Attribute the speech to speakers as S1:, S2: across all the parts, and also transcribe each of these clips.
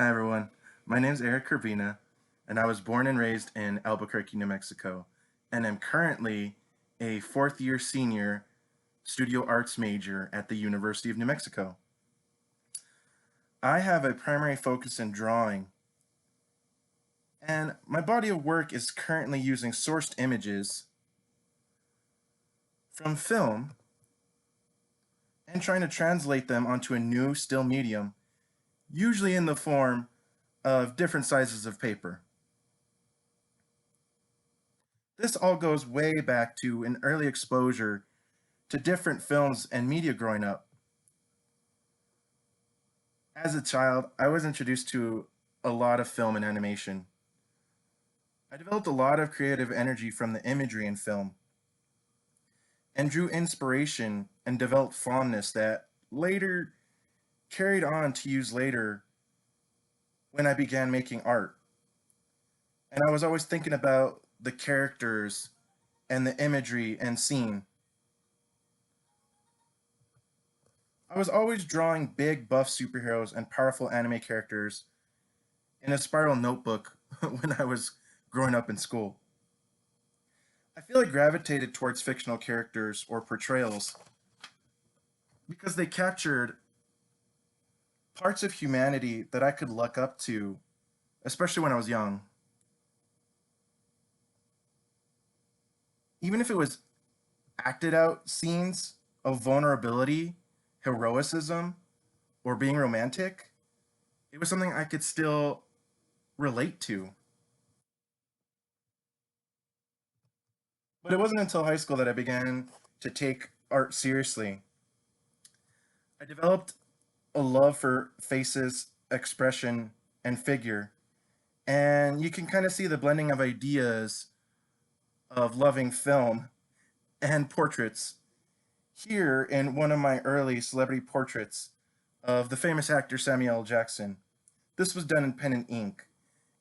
S1: Hi everyone, my name is Hurbina, and I was born and raised in Albuquerque, New Mexico, and am currently a fourth year senior studio arts major at the University of New Mexico. I have a primary focus in drawing, and my body of work is currently using sourced images from film and trying to translate them onto a new still medium, usually in the form of different sizes of paper. This all goes way back to an early exposure to different films and media growing up. As a child, I was introduced to a lot of film and animation. I developed a lot of creative energy from the imagery in film and drew inspiration and developed fondness that later carried on to use later when I began making art. And I was always thinking about the characters and the imagery and scene. I was always drawing big, buff superheroes and powerful anime characters in a spiral notebook when I was growing up in school. I feel I gravitated towards fictional characters or portrayals because they captured parts of humanity that I could look up to, especially when I was young. Even if it was acted out scenes of vulnerability, heroicism, or being romantic, it was something I could still relate to. But it wasn't until high school that I began to take art seriously. I developed a love for faces, expression, and figure, and you can kind of see the blending of ideas of loving film and portraits here in one of my early celebrity portraits of the famous actor Samuel L. Jackson. This was done in pen and ink,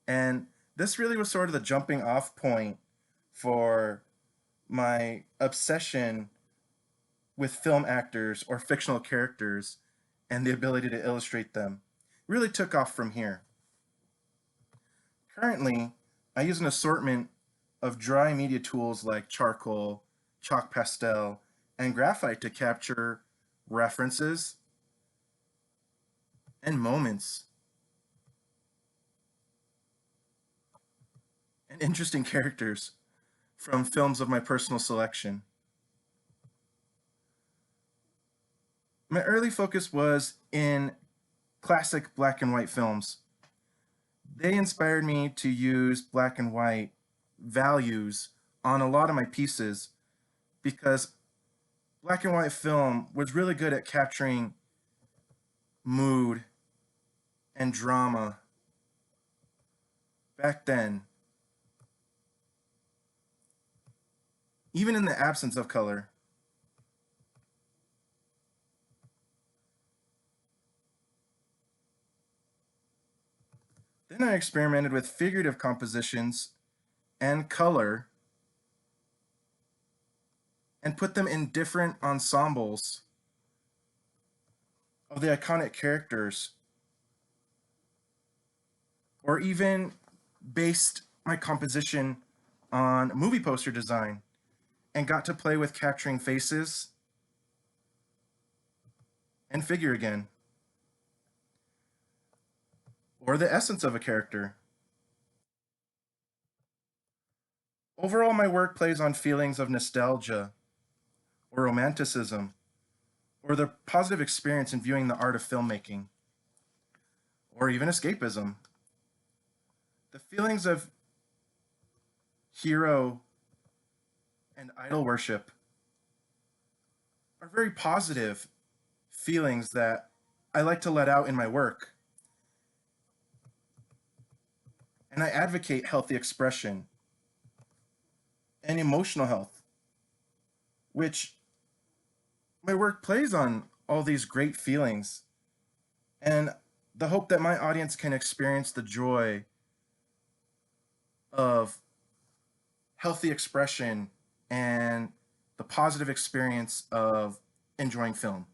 S1: and this really was sort of the jumping off point for my obsession with film actors or fictional characters and the ability to illustrate them. Really took off from here. Currently, I use an assortment of dry media tools like charcoal, chalk pastel, and graphite to capture references and moments and interesting characters from films of my personal selection. My early focus was in classic black and white films. They inspired me to use black and white values on a lot of my pieces because black and white film was really good at capturing mood and drama back then, even in the absence of color. Then I experimented with figurative compositions and color and put them in different ensembles of the iconic characters, or even based my composition on movie poster design and got to play with capturing faces and figure again, or the essence of a character. Overall, my work plays on feelings of nostalgia or romanticism or the positive experience in viewing the art of filmmaking or even escapism. The feelings of hero and idol worship are very positive feelings that I like to let out in my work. And I advocate healthy expression and emotional health, which my work plays on all these great feelings and the hope that my audience can experience the joy of healthy expression and the positive experience of enjoying film.